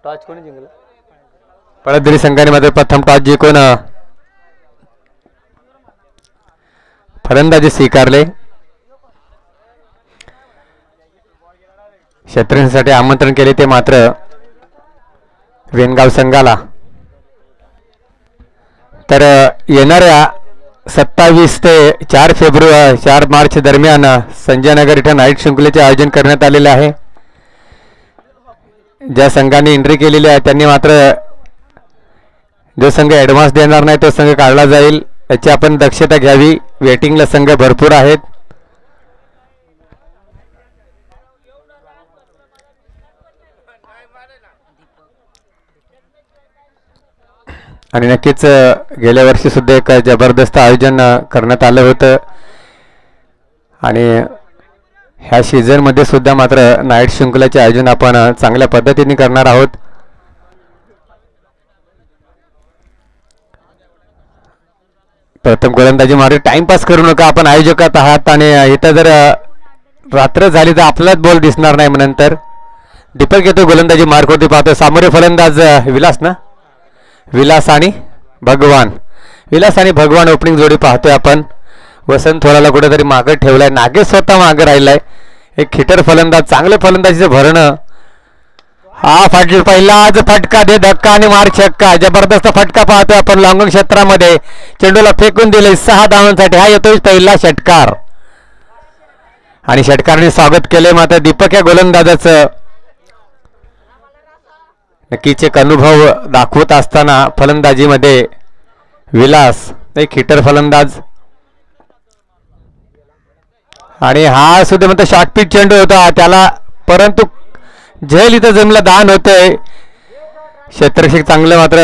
Toss कोणी जिंकलं? पळदरी संघाने मध्ये प्रथम टॉस जिंकून फलंदाजी स्वीकारले. क्षेत्ररक्षणासाठी आमंत्रण केले ते मात्र वेणगाव संघाला. तर येणाऱ्या 27 ते 4 मार्च दरम्यान संजय नगर इथं नाईट शृंखलेचे आयोजन करण्यात आलेले आहे. ज्या संघाने एंट्री केलेली आहे त्यांनी मात्र जो संघ ॲडव्हान्स देणार नाही तो संघ काढला जाईल याची आपण दक्षता घ्यावी. वेटिंगला संघ भरपूर आहेत. आणि नक्कीच गेल्या वर्षी सुद्धा एक जबरदस्त आयोजन करण्यात आलं होतं आणि ह्या सीझनमध्ये सुद्धा मात्र नाईट शृंखलाचे आयोजन आपण चांगल्या पद्धतीने करणार आहोत. प्रथम गोलंदाजी मारे. टाइमपास करू नका, आपण आयोजकात आहात आणि इथं जर रात्र झाली तर आपल्याच बॉल दिसणार नाही. नंतर दीपक येतो गोलंदाजी मार्कवरती पाहतो. सामोरे फलंदाज विलास ना, विलास आणि भगवान. विलास आणि भगवान ओपनिंग जोडी पाहतोय आपण. वसंत थोराला कुठेतरी मागे ठेवलाय. नागेश स्वतः मागे राहिलाय. एक हिटर फलंदाज, चांगले फलंदाजीचं भरणं. हा पहिलाच फटका दे धक्का आणि मार छक्का. जबरदस्त फटका पाहतोय आपण लॉंगॉन क्षेत्रामध्ये. चेंडूला फेकून दिले 6 धावांसाठी. हा येतोय पहिला षटकार आणि षटकाराने स्वागत केले मात्र दीपक या गोलंदाजाचं. नक्कीच एक अनुभव दाखवत असताना फलंदाजीमध्ये विलास एक हिटर फलंदाज आणि हा सुद्धा म्हणतो शॉर्ट पिच चेंडू होता त्याला, परंतु झेल इथं जमीनला दान होतंय. क्षेत्ररक्षक चांगलं मात्र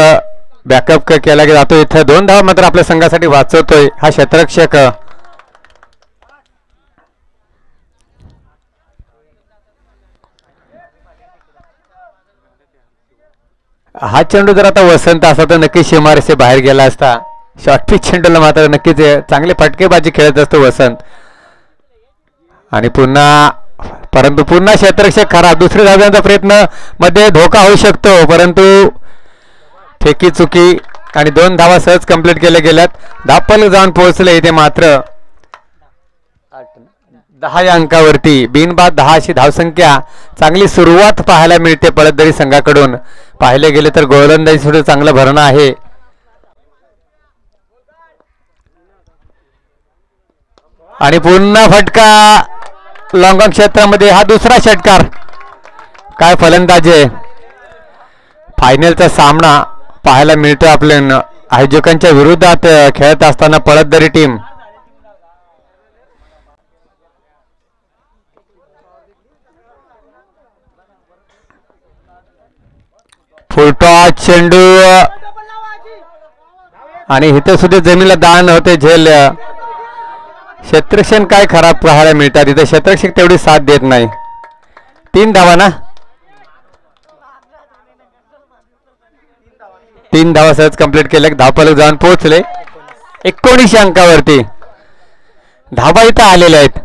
बॅकअप केला जातो. इथं 2 धावा मात्र आपल्या संघासाठी वाचवतोय हा क्षेत्ररक्षक. हा चेंडू जर आता वसंत असता तर नक्कीच सीमारेषे बाहेर गेला असता. शॉर्ट पिच चेंडूला मात्र नक्कीच चांगले फटकेबाजी खेळत असतो वसंत. आणि परंतु पुन्हा क्षेत्ररक्षक खराब. दुसऱ्या धाव्यांचा प्रयत्न मध्ये धोका होऊ शकतो परंतु फेकी चुकी आणि 2 धावा सहज कंप्लीट केल्या गेल्यात. धापल जाऊन पोहोचले इथे मात्र 10 या अंकावरती. बिनबाद 10 अशी धावसंख्या. चांगली सुरुवात पाहायला मिळते पळदरी संघाकडून. पाहिले गेले तर गोलंदाजी सुद्धा चांगलं भरणं आहे. आणि पुन्हा फटका लॉंगॉन क्षेत्रामध्ये. हा दुसरा षटकार. काय फलंदाजी आहे. फायनलचा सामना पाहायला मिळतो आपल्या आयोजकांच्या विरोधात खेळत असताना पळदरी टीम. फुलटॉस चेंडू आणि इथे सुद्धा जमीनला दान होते झेल. क्षेत्ररक्षण काय खराब पाहायला मिळतात इथे. क्षेत्ररक्षक तेवढी साथ देत नाही. 3 धावा ना, 3 धावा सहज कंप्लीट केल्या. धावफलक जाऊन पोहोचले 19 अंकावरती. धावा इथं आलेल्या आहेत.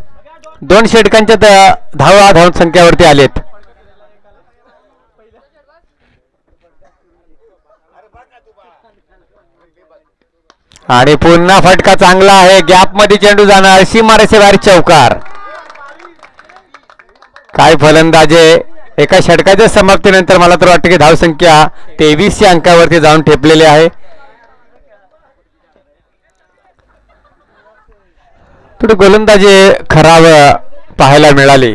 2 षटकांच्या धावा संख्यावरती आलेत. आणि पुन्हा फटका चांगला आहे. गॅप मध्ये चेंडू जाणार. सीमारेषे बाहेर चौकार. काय फलंदाजे. एका षटकाच्या समाप्तीनंतर मला तर वाटतं की धावसंख्या 23 या अंकावरती जाऊन ठेपलेली आहे. थोडी गोलंदाजी खराब पाहायला मिळाली.